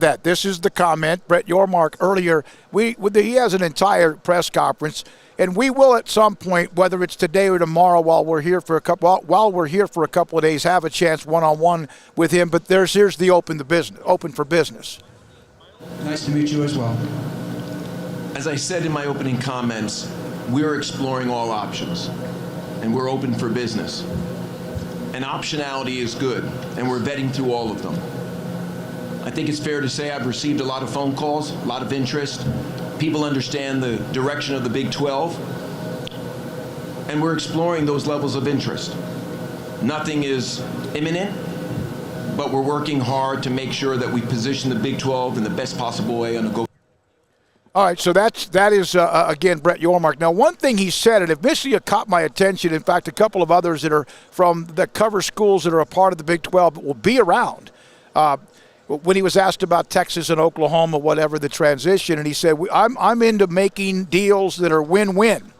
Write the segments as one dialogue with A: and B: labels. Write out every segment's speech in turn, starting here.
A: That this is the comment. Brett Yormark earlier, he has an entire press conference, and we will at some point, whether it's today or tomorrow, while we're here for a couple of days, have a chance one-on-one with him. But here's the open for business.
B: Nice to meet you as well.
C: As I said in my opening comments, we're exploring all options, and we're open for business. And optionality is good, and we're vetting through all of them. I think it's fair to say I've received a lot of phone calls, a lot of interest. People understand the direction of the Big 12, and we're exploring those levels of interest. Nothing is imminent, but we're working hard to make sure that we position the Big 12 in the best possible way on a go.
A: All right, so that is again, Brett Yormark. Now, one thing he said, and initially it caught my attention, in fact, a couple of others that are from the cover schools that are a part of the Big 12 will be around. When he was asked about Texas and Oklahoma, whatever the transition, and he said, I'm into making deals that are win-win.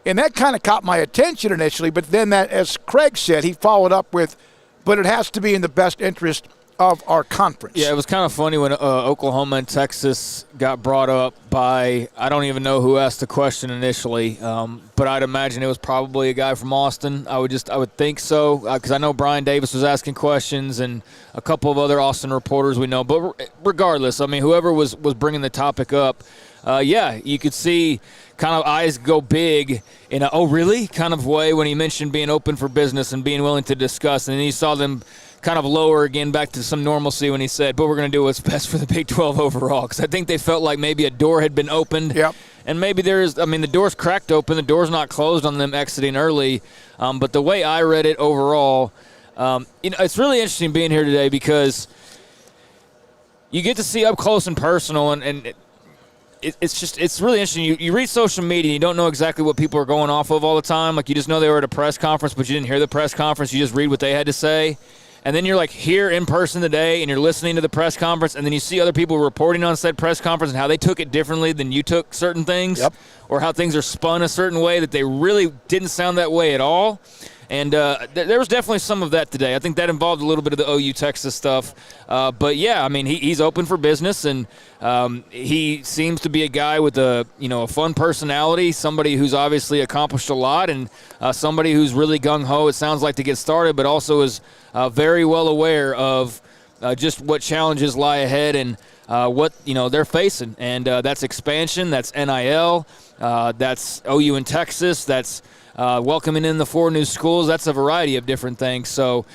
A: And that kind of caught my attention initially, but then that, as Craig said, he followed up with, but it has to be in the best interest of our conference.
D: Yeah, it was kind of funny when Oklahoma and Texas got brought up by, I don't even know who asked the question initially, but I'd imagine it was probably a guy from Austin. I would think so, because I know Brian Davis was asking questions and a couple of other Austin reporters we know. But regardless, I mean, whoever was bringing the topic up, yeah, you could see kind of eyes go big in a, oh, really kind of way when he mentioned being open for business and being willing to discuss. And then you saw them kind of lower again back to some normalcy when he said, but we're going to do what's best for the Big 12 overall. Because I think they felt like maybe a door had been opened.
A: Yep.
D: And maybe the door's cracked open. The door's not closed on them exiting early. But the way I read it overall, it's really interesting being here today because you get to see up close and personal, and it's really interesting. You read social media, and you don't know exactly what people are going off of all the time. Like, you just know they were at a press conference, but you didn't hear the press conference. You just read what they had to say. And then you're like here in person today, and you're listening to the press conference, and then you see other people reporting on said press conference and how they took it differently than you took certain things,
A: yep, or
D: how things are spun a certain way that they really didn't sound that way at all. And there was definitely some of that today. I think that involved a little bit of the OU Texas stuff. But, yeah, I mean, he's open for business, and he seems to be a guy with a fun personality, somebody who's obviously accomplished a lot, and somebody who's really gung-ho, it sounds like, to get started, but also is very well aware of just what challenges lie ahead and what they're facing. And that's expansion, that's NIL, that's OU in Texas, that's welcoming in the 4 new schools. That's a variety of different things. So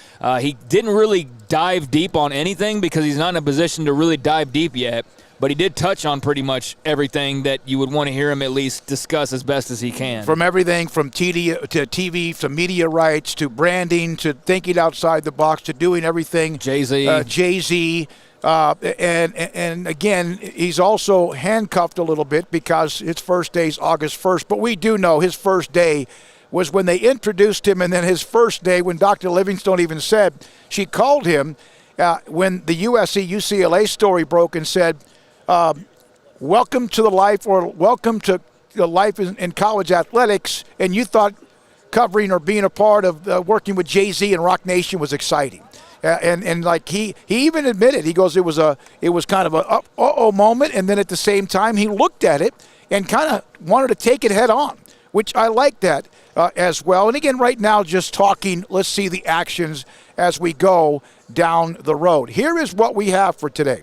D: he didn't really dive deep on anything because he's not in a position to really dive deep yet. But he did touch on pretty much everything that you would want to hear him at least discuss as best as he can.
A: From everything from TV to media rights to branding to thinking outside the box to doing everything. Jay-Z. And again, he's also handcuffed a little bit because his first day is August 1st. But we do know his first day was when they introduced him, and then his first day when Dr. Livingstone even said, she called him when the USC-UCLA story broke and said, welcome to the life, or welcome to the life in college athletics, and you thought covering or being a part of working with Jay-Z and Rock Nation was exciting. And like he even admitted, he goes, it was kind of a uh-oh moment, and then at the same time he looked at it and kind of wanted to take it head on, which I like that as well. And again, right now, just talking, let's see the actions as we go down the road. Here is what we have for today.